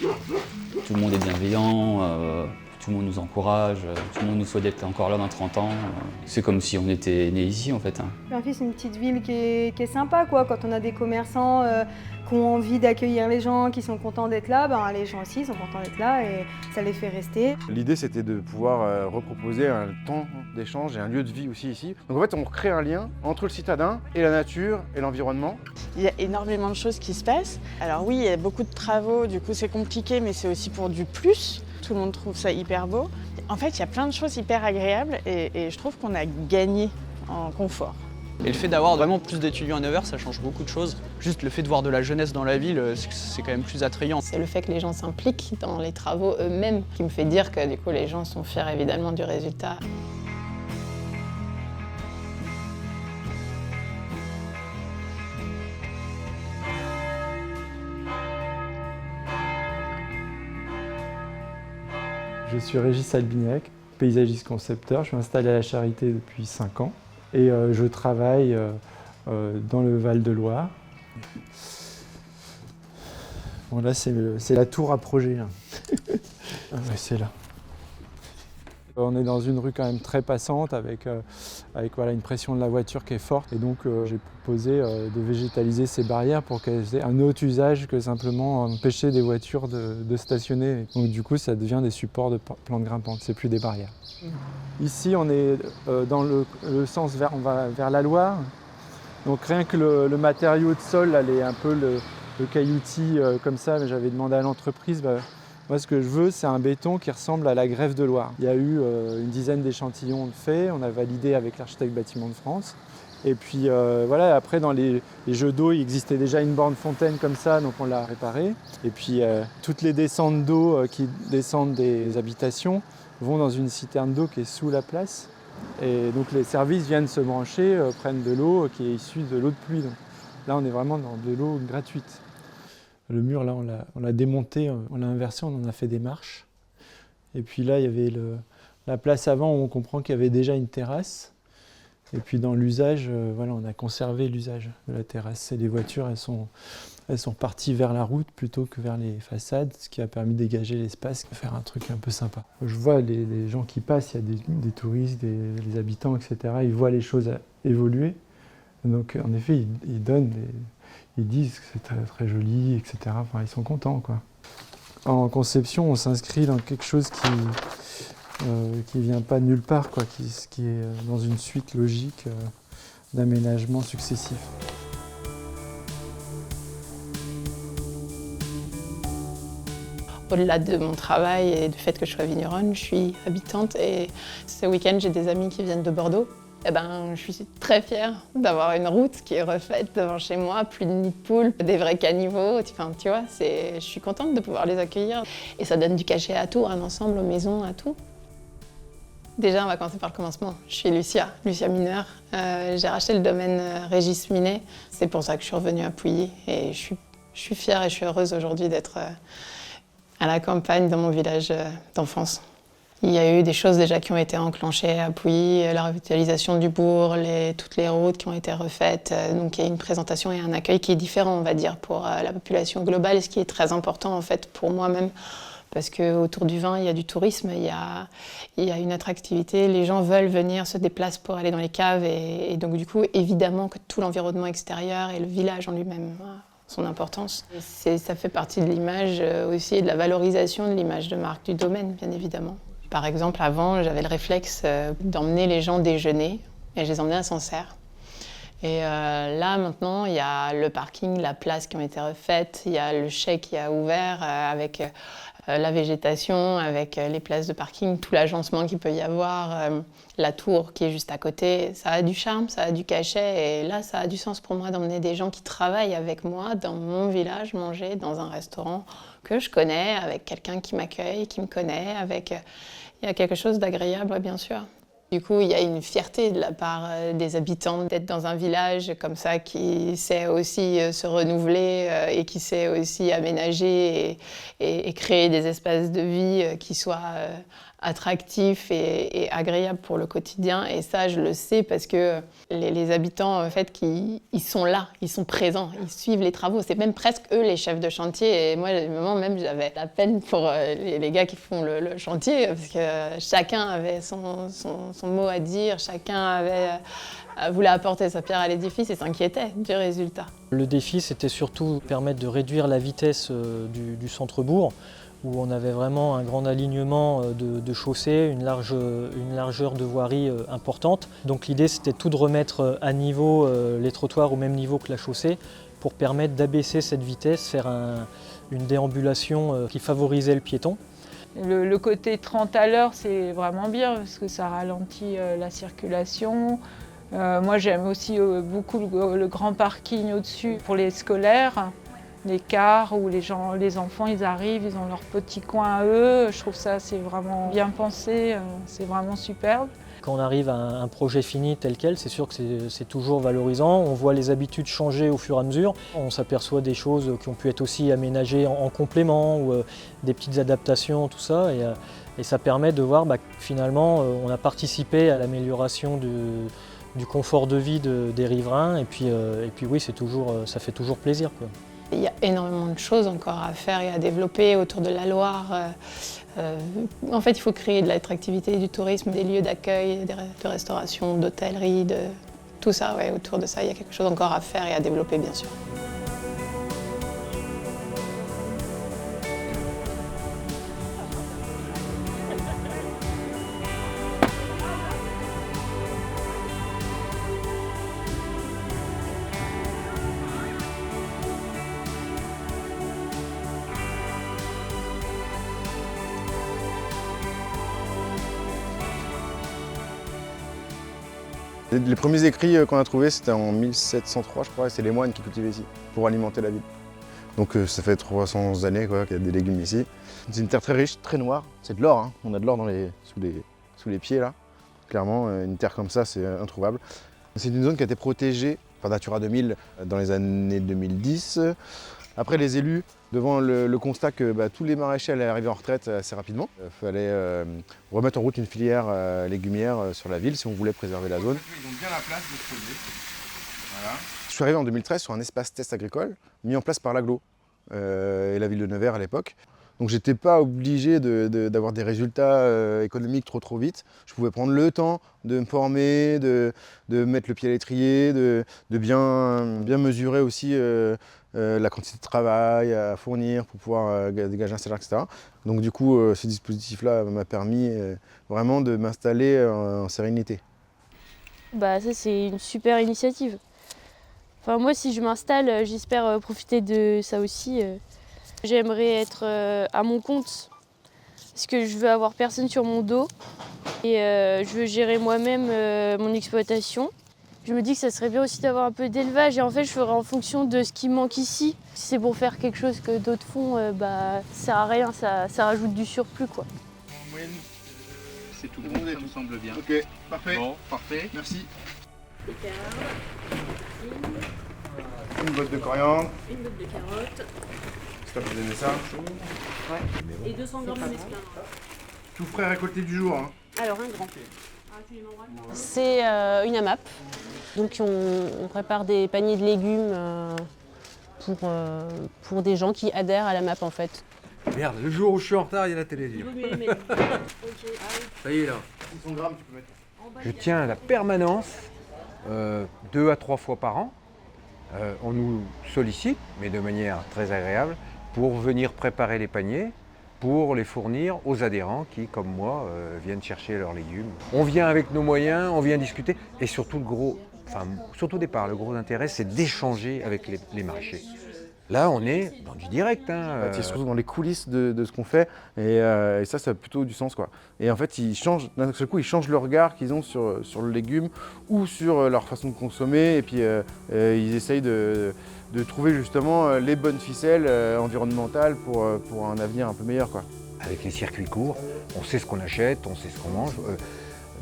Tout le monde est bienveillant, tout le monde nous encourage, tout le monde nous souhaite d'être encore là dans 30 ans. C'est comme si on était né ici en fait. Purfy, c'est une petite ville qui est sympa quoi. Quand on a des commerçants qui ont envie d'accueillir les gens, qui sont contents d'être là, ben, les gens aussi sont contents d'être là et ça les fait rester. L'idée c'était de pouvoir reproposer un temps d'échange et un lieu de vie aussi ici. Donc en fait on crée un lien entre le citadin et la nature et l'environnement. Il y a énormément de choses qui se passent. Alors oui, il y a beaucoup de travaux, du coup c'est compliqué, mais c'est aussi pour du plus. Tout le monde trouve ça hyper beau. En fait, il y a plein de choses hyper agréables et je trouve qu'on a gagné en confort. Et le fait d'avoir vraiment plus d'étudiants à Nevers, ça change beaucoup de choses. Juste le fait de voir de la jeunesse dans la ville, c'est quand même plus attrayant. C'est le fait que les gens s'impliquent dans les travaux eux-mêmes qui me fait dire que du coup les gens sont fiers évidemment du résultat. Je suis Régis Albignac, paysagiste concepteur. Je suis installé à la Charité depuis 5 ans et je travaille dans le Val-de-Loire. Bon, là, c'est la tour à projet. Hein. Ah ouais, c'est là. On est dans une rue quand même très passante avec voilà, une pression de la voiture qui est forte. Et donc j'ai proposé de végétaliser ces barrières pour qu'elles aient un autre usage que simplement empêcher des voitures de stationner. Donc du coup ça devient des supports de plantes grimpantes, c'est plus des barrières. Ici on est dans le sens on va vers la Loire. Donc rien que le matériau de sol, là, un peu le cailloutis comme ça, mais j'avais demandé à l'entreprise. Moi, ce que je veux, c'est un béton qui ressemble à la grève de Loire. Il y a eu une dizaine d'échantillons de faits, on a validé avec l'architecte bâtiment de France. Et puis voilà, après dans les jeux d'eau, il existait déjà une borne fontaine comme ça, donc on l'a réparée. Et puis toutes les descentes d'eau qui descendent des habitations vont dans une citerne d'eau qui est sous la place. Et donc les services viennent se brancher, prennent de l'eau qui est issue de l'eau de pluie. Donc, là, on est vraiment dans de l'eau gratuite. Le mur, là, on l'a démonté, on l'a inversé, on en a fait des marches. Et puis là, il y avait la place avant où on comprend qu'il y avait déjà une terrasse. Et puis dans l'usage, voilà, on a conservé l'usage de la terrasse. Et les voitures, elles sont parties vers la route plutôt que vers les façades, ce qui a permis de dégager l'espace, de faire un truc un peu sympa. Je vois les gens qui passent, il y a des touristes, des habitants, etc. Ils voient les choses évoluer. Donc en effet, ils disent que c'est très, très joli, etc. Enfin, ils sont contents, quoi. En conception, on s'inscrit dans quelque chose qui vient pas de nulle part, quoi, qui est dans une suite logique d'aménagements successifs. Au-delà de mon travail et du fait que je sois vigneronne, je suis habitante et ce week-end, j'ai des amis qui viennent de Bordeaux. Eh ben, je suis très fière d'avoir une route qui est refaite devant chez moi, plus de nids de poules, des vrais caniveaux. Enfin, tu vois, je suis contente de pouvoir les accueillir. Et ça donne du cachet à tout, un ensemble, aux maisons, à tout. Déjà, on va commencer par le commencement. Je suis Lucia Mineur. J'ai racheté le domaine Régis Minet. C'est pour ça que je suis revenue à Pouilly. Et je suis fière et je suis heureuse aujourd'hui d'être à la campagne, dans mon village d'enfance. Il y a eu des choses déjà qui ont été enclenchées à Pouilly, la revitalisation du bourg, toutes les routes qui ont été refaites. Donc il y a une présentation et un accueil qui est différent, on va dire, pour la population globale, ce qui est très important en fait pour moi-même. Parce qu'autour du vin, il y a du tourisme, il y a une attractivité, les gens veulent venir, se déplacent pour aller dans les caves. Et donc du coup, évidemment que tout l'environnement extérieur et le village en lui-même a son importance. Ça fait partie de l'image aussi et de la valorisation de l'image de marque du domaine, bien évidemment. Par exemple, avant, j'avais le réflexe d'emmener les gens déjeuner et je les emmenais à Sancerre. Et là, maintenant, il y a le parking, la place qui ont été refaites, il y a le chai qui a ouvert avec la végétation, avec les places de parking, tout l'agencement qu'il peut y avoir, la tour qui est juste à côté. Ça a du charme, ça a du cachet et là, ça a du sens pour moi d'emmener des gens qui travaillent avec moi dans mon village manger dans un restaurant que je connais, avec quelqu'un qui m'accueille, qui me connaît, il y a quelque chose d'agréable, bien sûr. Du coup, il y a une fierté de la part des habitants d'être dans un village comme ça qui sait aussi se renouveler et qui sait aussi aménager et créer des espaces de vie qui soient attractif et agréable pour le quotidien. Et ça, je le sais parce que les habitants, en fait, ils sont là, ils sont présents, ils suivent les travaux. C'est même presque eux les chefs de chantier. Et moi, à un moment même, j'avais la peine pour les gars qui font le chantier parce que chacun avait son mot à dire, chacun voulait apporter sa pierre à l'édifice et s'inquiétait du résultat. Le défi, c'était surtout permettre de réduire la vitesse du centre-bourg, où on avait vraiment un grand alignement de chaussées, une largeur de voirie importante. Donc l'idée, c'était tout de remettre à niveau les trottoirs au même niveau que la chaussée pour permettre d'abaisser cette vitesse, faire une déambulation qui favorisait le piéton. Le côté 30 à l'heure, c'est vraiment bien parce que ça ralentit la circulation. Moi, j'aime aussi beaucoup le grand parking au-dessus pour les scolaires. Les cars où les enfants, ils arrivent, ils ont leur petit coin à eux. Je trouve ça, c'est vraiment bien pensé, c'est vraiment superbe. Quand on arrive à un projet fini tel quel, c'est sûr que c'est toujours valorisant. On voit les habitudes changer au fur et à mesure. On s'aperçoit des choses qui ont pu être aussi aménagées en complément ou des petites adaptations, tout ça. Et ça permet de voir que finalement, on a participé à l'amélioration du confort de vie des riverains. Et puis oui, ça fait toujours plaisir, quoi. Il y a énormément de choses encore à faire et à développer autour de la Loire. En fait, il faut créer de l'attractivité du tourisme, des lieux d'accueil, de restauration, d'hôtellerie, de tout ça. Ouais, autour de ça, il y a quelque chose encore à faire et à développer, bien sûr. Les premiers écrits qu'on a trouvés, c'était en 1703, je crois, et c'est les moines qui cultivaient ici pour alimenter la ville. Donc ça fait 300 années qu'il y a des légumes ici. C'est une terre très riche, très noire. C'est de l'or, hein. On a de l'or sous les pieds là. Clairement, une terre comme ça, c'est introuvable. C'est une zone qui a été protégée par Natura 2000 dans les années 2010. Après, les élus, devant le constat que tous les maraîchers allaient arriver en retraite assez rapidement, il fallait remettre en route une filière légumière sur la ville si on voulait préserver la zone. Ils ont bien la place de se poser. Voilà. Je suis arrivé en 2013 sur un espace test agricole mis en place par l'Aglo et la ville de Nevers à l'époque. Donc j'étais pas obligé d'avoir des résultats économiques trop vite. Je pouvais prendre le temps de me former, de mettre le pied à l'étrier, de bien mesurer aussi la quantité de travail à fournir pour pouvoir dégager un salaire, etc. Donc du coup, ce dispositif-là m'a permis vraiment de m'installer en sérénité. Ça c'est une super initiative. Enfin, moi si je m'installe, j'espère profiter de ça aussi. J'aimerais être à mon compte parce que je veux avoir personne sur mon dos et je veux gérer moi-même mon exploitation. Je me dis que ça serait bien aussi d'avoir un peu d'élevage et en fait je ferai en fonction de ce qui manque ici. Si c'est pour faire quelque chose que d'autres font, ça sert à rien, ça rajoute du surplus, quoi. En moyenne, c'est tout bon, ça me semble bien. Ok, parfait. Bon, parfait. Merci. Une botte de coriandre. Une botte de carottes. C'est toi qui donnais ça. Ouais. Et 200 grammes de mesclun. Tout frais récolté du jour. Hein. Alors un grand. C'est une AMAP. Donc on prépare des paniers de légumes pour des gens qui adhèrent à l'AMAP en fait. Merde, le jour où je suis en retard, il y a la télévision. Ça y est là. 600 grammes, tu peux mettre. Je tiens à la permanence 2 à 3 fois par an. On nous sollicite, mais de manière très agréable, pour venir préparer les paniers, pour les fournir aux adhérents qui, comme moi, viennent chercher leurs légumes. On vient avec nos moyens, on vient discuter, et surtout surtout au départ, le gros intérêt, c'est d'échanger avec les maraîchers. Là, on est dans du direct. C'est surtout dans les coulisses de ce qu'on fait, et ça a plutôt du sens, quoi. Et en fait, d'un seul coup, ils changent le regard qu'ils ont sur le légume ou sur leur façon de consommer, et puis ils essayent de trouver justement les bonnes ficelles environnementales pour un avenir un peu meilleur, quoi. Avec les circuits courts, on sait ce qu'on achète, on sait ce qu'on mange.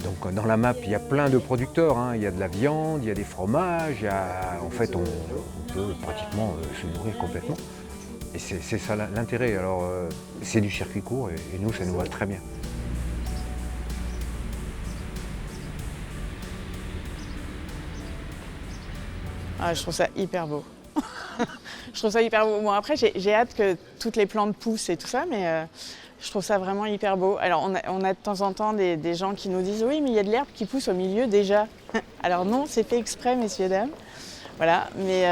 Donc dans la map, il y a plein de producteurs, hein. Il y a de la viande, il y a des fromages, en fait on peut pratiquement se nourrir complètement. Et c'est ça l'intérêt. Alors c'est du circuit court et nous ça nous va très bien. Ah, je trouve ça hyper beau. Je trouve ça hyper beau. Bon, après, j'ai hâte que toutes les plantes poussent et tout ça, mais je trouve ça vraiment hyper beau. Alors, on a de temps en temps des gens qui nous disent « Oui, mais il y a de l'herbe qui pousse au milieu déjà. » Alors non, c'est fait exprès, messieurs, dames. Voilà, mais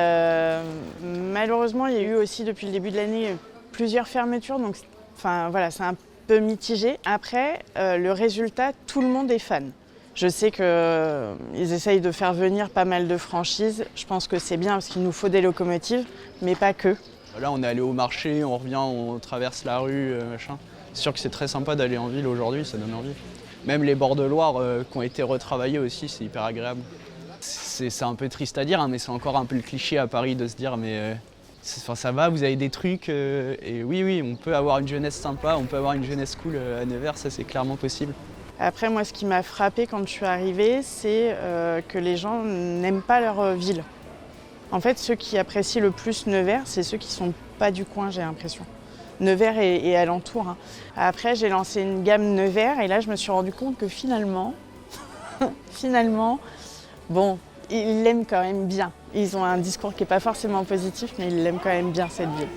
malheureusement, il y a eu aussi, depuis le début de l'année, plusieurs fermetures. Donc, enfin, voilà, c'est un peu mitigé. Après, le résultat, tout le monde est fan. Je sais qu'ils essayent de faire venir pas mal de franchises. Je pense que c'est bien parce qu'il nous faut des locomotives, mais pas que. Là, on est allé au marché, on revient, on traverse la rue, machin. C'est sûr que c'est très sympa d'aller en ville aujourd'hui, ça donne envie. Même les bords de Loire qui ont été retravaillés aussi, c'est hyper agréable. C'est un peu triste à dire, hein, mais c'est encore un peu le cliché à Paris de se dire mais ça va, vous avez des trucs. Et oui, on peut avoir une jeunesse sympa, on peut avoir une jeunesse cool à Nevers, ça c'est clairement possible. Après, moi, ce qui m'a frappée quand je suis arrivée, c'est que les gens n'aiment pas leur ville. En fait, ceux qui apprécient le plus Nevers, c'est ceux qui ne sont pas du coin, j'ai l'impression. Nevers et alentour. Hein. Après, j'ai lancé une gamme Nevers et là, je me suis rendu compte que finalement, bon, ils l'aiment quand même bien. Ils ont un discours qui n'est pas forcément positif, mais ils l'aiment quand même bien, cette ville.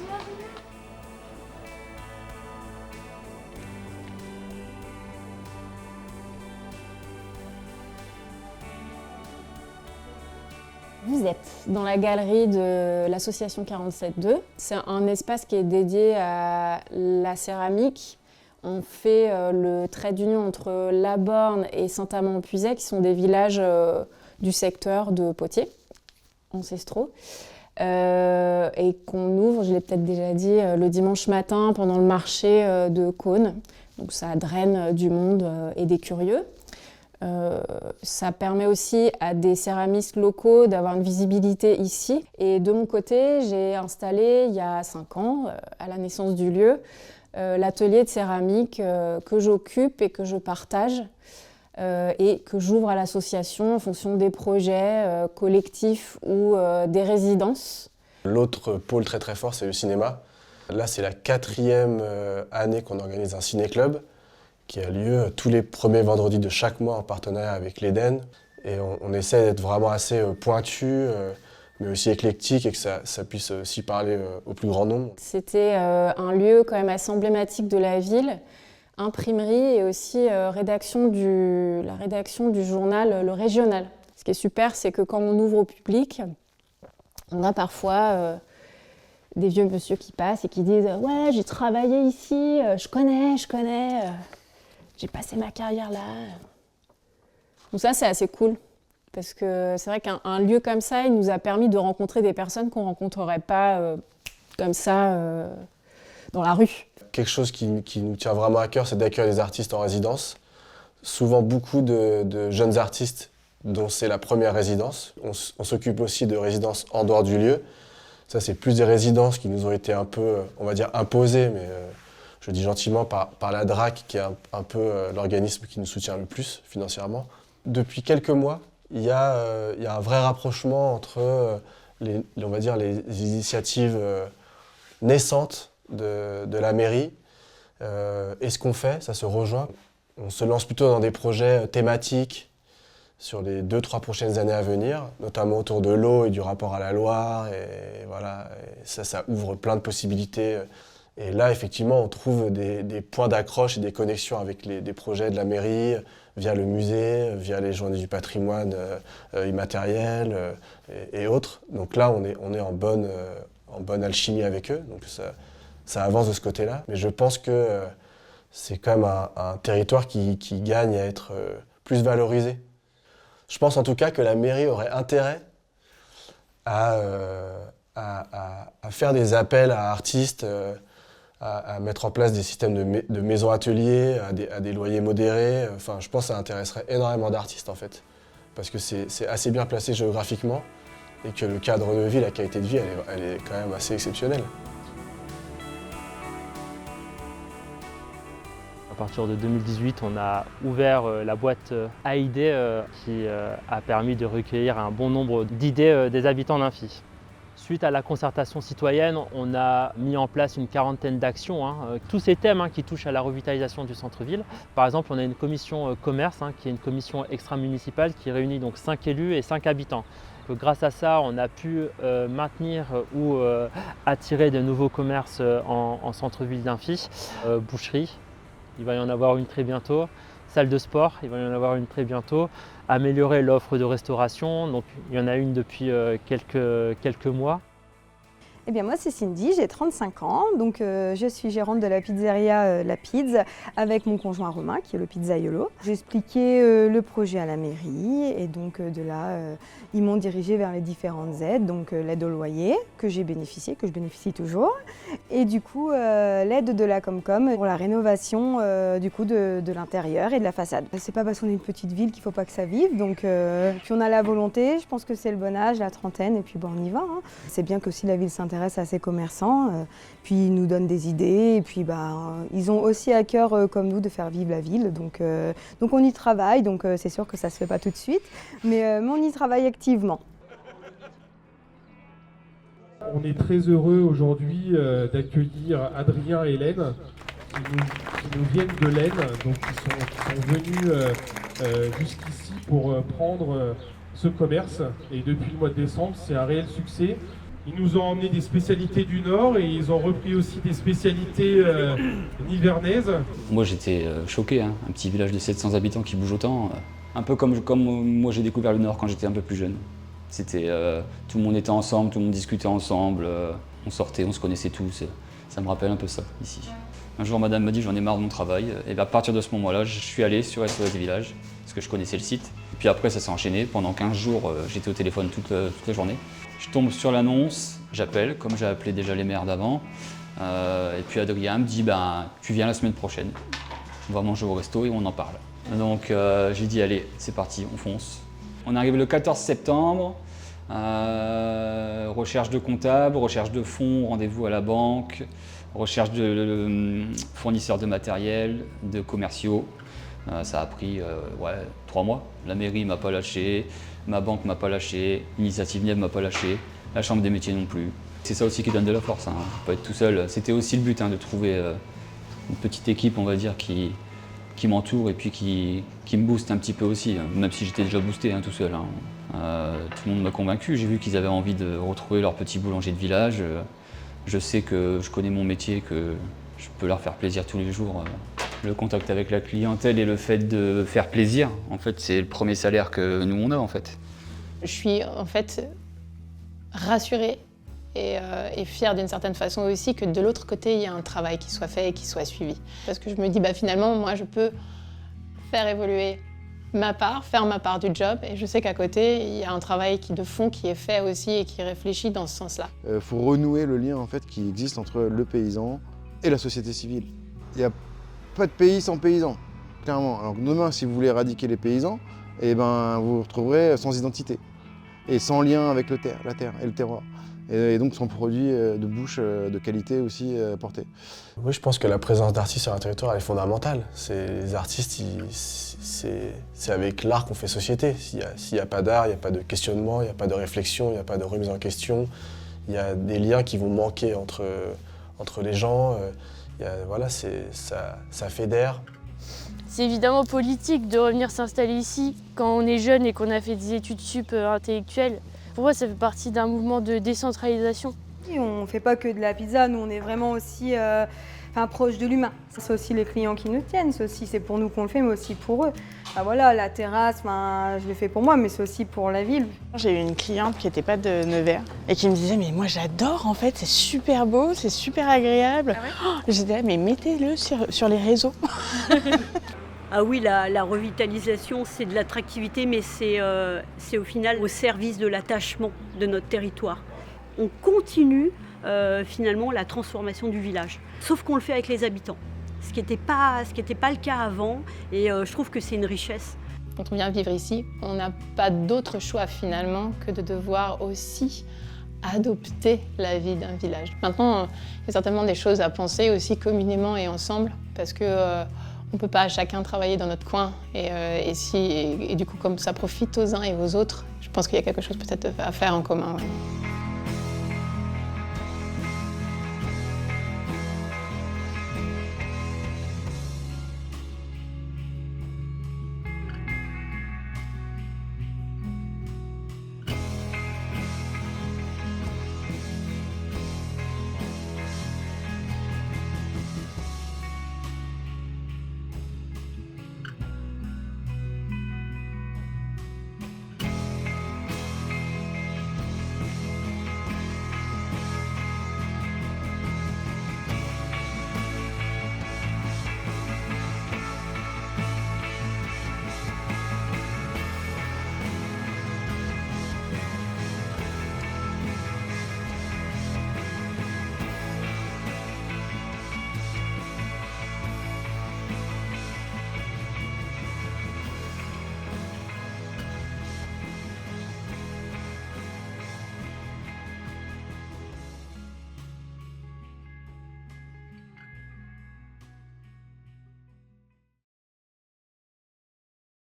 Vous êtes dans la galerie de l'association 47.2. C'est un espace qui est dédié à la céramique. On fait le trait d'union entre La Borne et Saint-Amand-en-Puisaye, qui sont des villages du secteur de Potiers, ancestraux, et qu'on ouvre, je l'ai peut-être déjà dit, le dimanche matin pendant le marché de Caunes. Donc ça draine du monde et des curieux. Ça permet aussi à des céramistes locaux d'avoir une visibilité ici. Et de mon côté, j'ai installé il y a 5 ans, à la naissance du lieu, l'atelier de céramique que j'occupe et que je partage et que j'ouvre à l'association en fonction des projets collectifs ou des résidences. L'autre pôle très très fort, c'est le cinéma. Là, c'est la 4e année qu'on organise un ciné-club qui a lieu tous les premiers vendredis de chaque mois en partenariat avec l'Éden. Et on essaie d'être vraiment assez pointu, mais aussi éclectique et que ça puisse aussi parler au plus grand nombre. C'était un lieu quand même assez emblématique de la ville, imprimerie et aussi la rédaction du journal Le Régional. Ce qui est super, c'est que quand on ouvre au public, on a parfois des vieux monsieur qui passent et qui disent « Ouais, j'ai travaillé ici, je connais, j'ai passé ma carrière là. » Donc ça, c'est assez cool. Parce que c'est vrai qu'un lieu comme ça, il nous a permis de rencontrer des personnes qu'on ne rencontrerait pas comme ça dans la rue. Quelque chose qui nous tient vraiment à cœur, c'est d'accueillir des artistes en résidence. Souvent beaucoup de jeunes artistes dont c'est la première résidence. On s'occupe aussi de résidences en dehors du lieu. Ça, c'est plus des résidences qui nous ont été un peu, on va dire, imposées, mais je dis gentiment, par la DRAC, qui est un peu l'organisme qui nous soutient le plus financièrement. Depuis quelques mois, il y a un vrai rapprochement entre on va dire, les initiatives naissantes de la mairie et ce qu'on fait, ça se rejoint. On se lance plutôt dans des projets thématiques sur les 2-3 prochaines années à venir, notamment autour de l'eau et du rapport à la Loire. Et voilà, et ça ouvre plein de possibilités. Et là, effectivement, on trouve des points d'accroche et des connexions avec des projets de la mairie, via le musée, via les journées du patrimoine immatériel et autres. Donc là, on est en bonne alchimie avec eux, donc ça avance de ce côté-là. Mais je pense que c'est quand même un territoire qui gagne à être plus valorisé. Je pense en tout cas que la mairie aurait intérêt à faire des appels à artistes, à mettre en place des systèmes de maisons-ateliers, à des loyers modérés. Enfin, je pense que ça intéresserait énormément d'artistes en fait, parce que c'est assez bien placé géographiquement et que le cadre de vie, la qualité de vie, elle est quand même assez exceptionnelle. À partir de 2018, on a ouvert la boîte à idées qui a permis de recueillir un bon nombre d'idées des habitants d'Imphy. Suite à la concertation citoyenne, on a mis en place une 40aine d'actions, tous ces thèmes qui touchent à la revitalisation du centre-ville. Par exemple, on a une commission commerce, qui est une commission extra-municipale qui réunit donc 5 élus et 5 habitants. Grâce à ça, on a pu maintenir ou attirer de nouveaux commerces en centre-ville d'Imphy. Boucherie, il va y en avoir une très bientôt. Salle de sport, il va y en avoir une très bientôt. Améliorer l'offre de restauration, donc il y en a une depuis quelques mois. Eh bien moi c'est Cindy, j'ai 35 ans, donc je suis gérante de la pizzeria La Pizza avec mon conjoint Romain qui est le pizzaiolo. J'ai expliqué le projet à la mairie et donc de là ils m'ont dirigée vers les différentes aides, donc l'aide au loyer que j'ai bénéficié, que je bénéficie toujours, et du coup l'aide de la Comcom pour la rénovation du coup de l'intérieur et de la façade. C'est pas parce qu'on est une petite ville qu'il faut pas que ça vive, donc puis on a la volonté, je pense que c'est le bon âge, la trentaine, et puis bon on y va. Hein. C'est bien qu'aussi la ville s'intéresse à ces commerçants, puis ils nous donnent des idées, et puis ils ont aussi à cœur, comme nous, de faire vivre la ville. Donc on y travaille, donc c'est sûr que ça ne se fait pas tout de suite, mais on y travaille activement. On est très heureux aujourd'hui d'accueillir Adrien et Hélène, qui nous viennent de l'Aisne, donc qui sont venus jusqu'ici pour prendre ce commerce. Et depuis le mois de décembre, c'est un réel succès. Ils nous ont emmené des spécialités du Nord et ils ont repris aussi des spécialités nivernaises. Moi j'étais choqué, hein. Un petit village de 700 habitants qui bouge autant. Un peu comme moi j'ai découvert le Nord quand j'étais un peu plus jeune. C'était, tout le monde était ensemble, tout le monde discutait ensemble, on sortait, on se connaissait tous. Ça me rappelle un peu ça ici. Un jour madame m'a dit j'en ai marre de mon travail. Et à partir de ce moment-là, je suis allé sur SOS Village parce que je connaissais le site. Et puis après ça s'est enchaîné. Pendant 15 jours, j'étais au téléphone toute la journée. Je tombe sur l'annonce, j'appelle, comme j'ai appelé déjà les maires d'avant. Et puis Adrien me dit tu viens la semaine prochaine. On va manger au resto et on en parle. Donc j'ai dit allez, c'est parti, on fonce. On arrive le 14 septembre. Recherche de comptable, recherche de fonds, rendez-vous à la banque, recherche de fournisseurs de matériel, de commerciaux. Ça a pris 3 mois. La mairie m'a pas lâché, ma banque m'a pas lâché, Initiative Nièvre m'a pas lâché, la Chambre des métiers non plus. C'est ça aussi qui donne de la force, hein. Pas être tout seul. C'était aussi le but, hein, de trouver une petite équipe, on va dire, qui m'entoure et puis qui me booste un petit peu aussi, même si j'étais déjà boosté, hein, tout seul. Hein. Tout le monde m'a convaincu, j'ai vu qu'ils avaient envie de retrouver leur petit boulanger de village. Je sais que je connais mon métier, que je peux leur faire plaisir tous les jours. Le contact avec la clientèle et le fait de faire plaisir, en fait, c'est le premier salaire que nous on a en fait. Je suis en fait rassurée et fière d'une certaine façon aussi que de l'autre côté, il y a un travail qui soit fait et qui soit suivi. Parce que je me dis, finalement, moi, je peux faire évoluer ma part, faire ma part du job, et je sais qu'à côté, il y a un travail de fond qui est fait aussi et qui réfléchit dans ce sens-là. Faut renouer le lien en fait, qui existe entre le paysan et la société civile. Il n'y a pas de pays sans paysans, clairement. Alors demain, si vous voulez éradiquer les paysans, vous vous retrouverez sans identité et sans lien avec la terre et le terroir. Et donc sans produits de bouche de qualité aussi portés. Oui, je pense que la présence d'artistes sur un territoire elle est fondamentale. Les artistes, c'est avec l'art qu'on fait société. S'il n'y a pas d'art, il n'y a pas de questionnement, il n'y a pas de réflexion, il n'y a pas de remise en question. Il y a des liens qui vont manquer entre les gens. Ça fédère. C'est évidemment politique de revenir s'installer ici quand on est jeune et qu'on a fait des études sup intellectuelles. Pour moi, ça fait partie d'un mouvement de décentralisation. On ne fait pas que de la pizza, nous on est vraiment aussi proche de l'humain. C'est aussi les clients qui nous tiennent, c'est pour nous qu'on le fait, mais aussi pour eux. Voilà, la terrasse, je l'ai fait pour moi, mais c'est aussi pour la ville. J'ai eu une cliente qui n'était pas de Nevers et qui me disait mais moi j'adore en fait, c'est super beau, c'est super agréable. J'ai dit mais mettez-le sur les réseaux. Ah oui, la revitalisation, c'est de l'attractivité, mais c'est au final au service de l'attachement de notre territoire. On continue finalement la transformation du village, sauf qu'on le fait avec les habitants, ce qui n'était pas le cas avant, et je trouve que c'est une richesse. Quand on vient vivre ici, on n'a pas d'autre choix finalement que de devoir aussi adopter la vie d'un village. Maintenant, il y a certainement des choses à penser aussi communément et ensemble, parce que on ne peut pas chacun travailler dans notre coin et du coup comme ça profite aux uns et aux autres, je pense qu'il y a quelque chose peut-être à faire en commun. Ouais.